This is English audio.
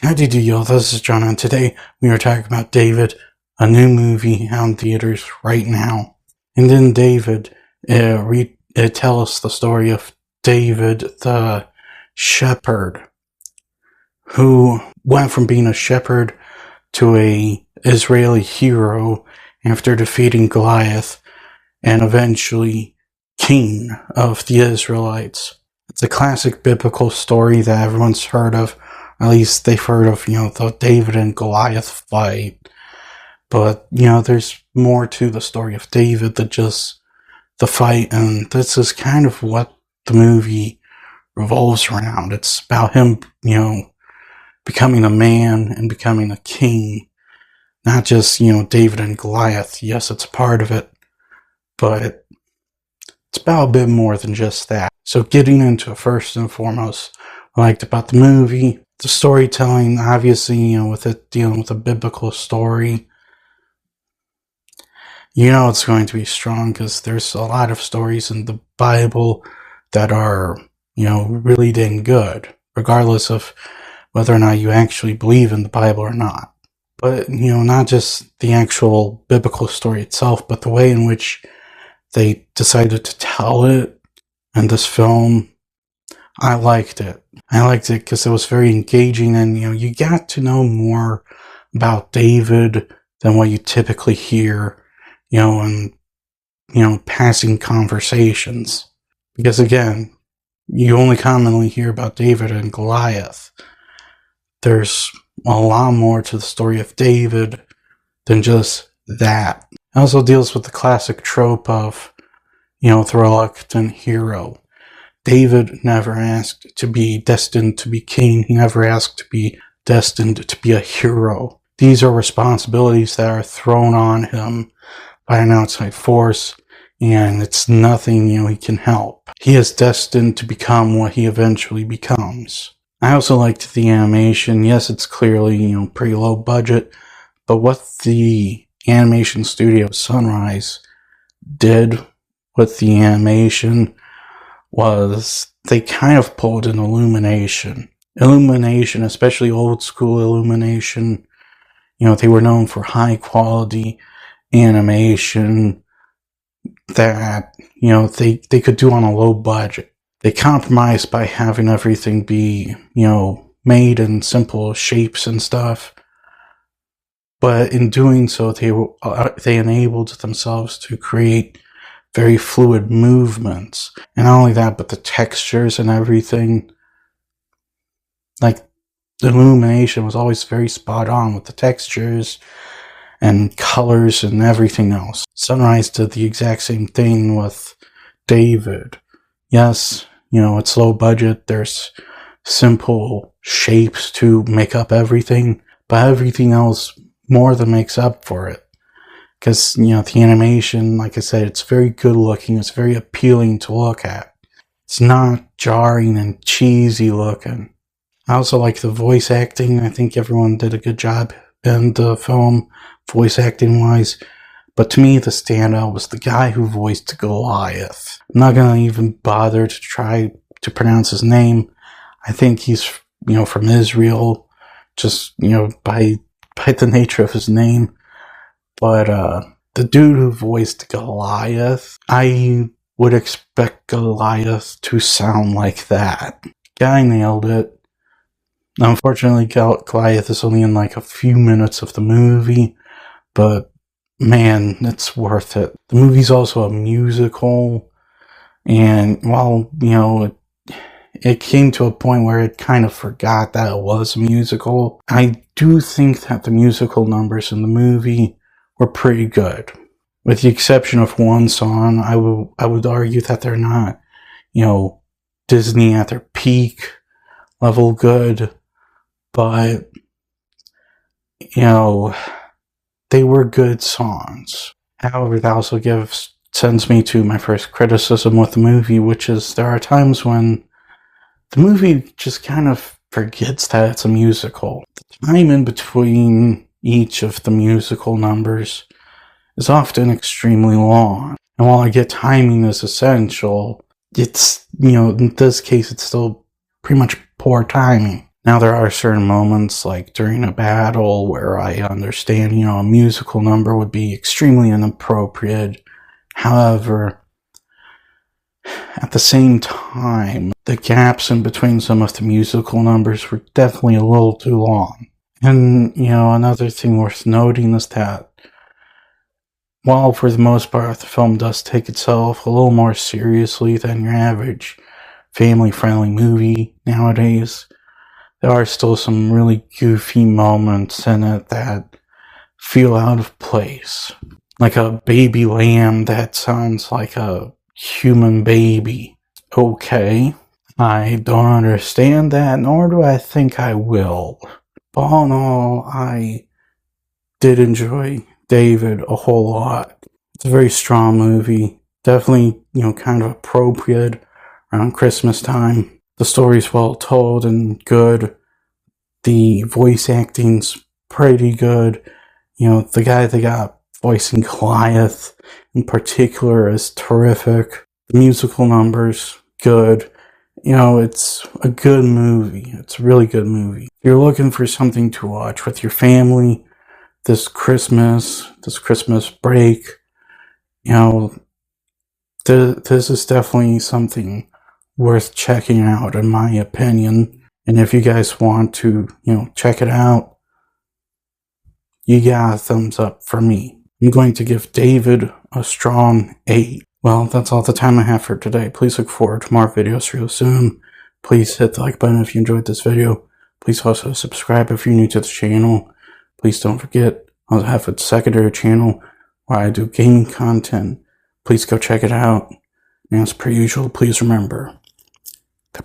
Howdy do y'all, this is John, and today we are talking about David, a new movie out in theaters right now. And in David, it tells us the story of David the shepherd, who went from being a shepherd to a Israeli hero after defeating Goliath and eventually king of the Israelites. It's a classic biblical story that everyone's heard of. At least they've heard of, the David and Goliath fight. But, there's more to the story of David than just the fight, and this is kind of what the movie revolves around. It's about him, becoming a man and becoming a king. Not just, David and Goliath. Yes, it's a part of it, but it's about a bit more than just that. So getting into it, first and foremost, what I liked about the movie, the storytelling, obviously, with it dealing with a biblical story, it's going to be strong because there's a lot of stories in the Bible that are, really dang good, regardless of whether or not you actually believe in the Bible or not. But, not just the actual biblical story itself, but the way in which they decided to tell it in this film, I liked it. I liked it because it was very engaging, and, you got to know more about David than what you typically hear, in, passing conversations. Because again, you only commonly hear about David and Goliath. There's a lot more to the story of David than just that. It also deals with the classic trope of, the reluctant hero. David never asked to be destined to be king. He never asked to be destined to be a hero. These are responsibilities that are thrown on him by an outside force, and it's nothing, he can help. He is destined to become what he eventually becomes. I also liked the animation. Yes, it's clearly, pretty low budget, but what the animation studio Sunrise did with the animation was they kind of pulled in Illumination. Illumination, especially old school Illumination, they were known for high quality animation that, they could do on a low budget. They compromised by having everything be, made in simple shapes and stuff. But in doing so, they enabled themselves to create very fluid movements. And not only that, but the textures and everything. Like, the illumination was always very spot on with the textures and colors and everything else. Sunrise did the exact same thing with David. Yes, it's low budget. There's simple shapes to make up everything, but everything else more than makes up for it. Because, the animation, like I said, it's very good looking. It's very appealing to look at. It's not jarring and cheesy looking. I also like the voice acting. I think everyone did a good job in the film, voice acting wise. But to me, the standout was the guy who voiced Goliath. I'm not going to even bother to try to pronounce his name. I think he's, from Israel, just, by the nature of his name. But the dude who voiced Goliath, I would expect Goliath to sound like that. Guy nailed it. Unfortunately, Goliath is only in like a few minutes of the movie, but man, it's worth it. The movie's also a musical, and while, it came to a point where it kind of forgot that it was a musical, I do think that the musical numbers in the movie were pretty good. With the exception of one song, I would argue that they're not, Disney at their peak level good, but, they were good songs. However, that also sends me to my first criticism with the movie, which is there are times when the movie just kind of forgets that it's a musical. The time in between each of the musical numbers is often extremely long. And while I get timing is essential, it's, in this case, it's still pretty much poor timing. Now, there are certain moments, like during a battle, where I understand, a musical number would be extremely inappropriate. However, at the same time, the gaps in between some of the musical numbers were definitely a little too long. And, another thing worth noting is that while for the most part the film does take itself a little more seriously than your average family-friendly movie nowadays, there are still some really goofy moments in it that feel out of place. Like a baby lamb that sounds like a human baby. Okay, I don't understand that, nor do I think I will. But all in all, I did enjoy David a whole lot. It's a very strong movie. Definitely, kind of appropriate around Christmas time. The story's well told and good. The voice acting's pretty good. The guy they got voicing Goliath in particular is terrific. The musical numbers, good. It's a good movie. It's a really good movie. If you're looking for something to watch with your family this Christmas break, this is definitely something worth checking out, in my opinion. And if you guys want to, check it out, you got a thumbs up for me. I'm going to give David a strong 8. Well, that's all the time I have for today. Please look forward to more videos real soon. Please hit the like button if you enjoyed this video. Please also subscribe if you're new to the channel. Please don't forget, I have a secondary channel where I do gaming content. Please go check it out. And as per usual, please remember, the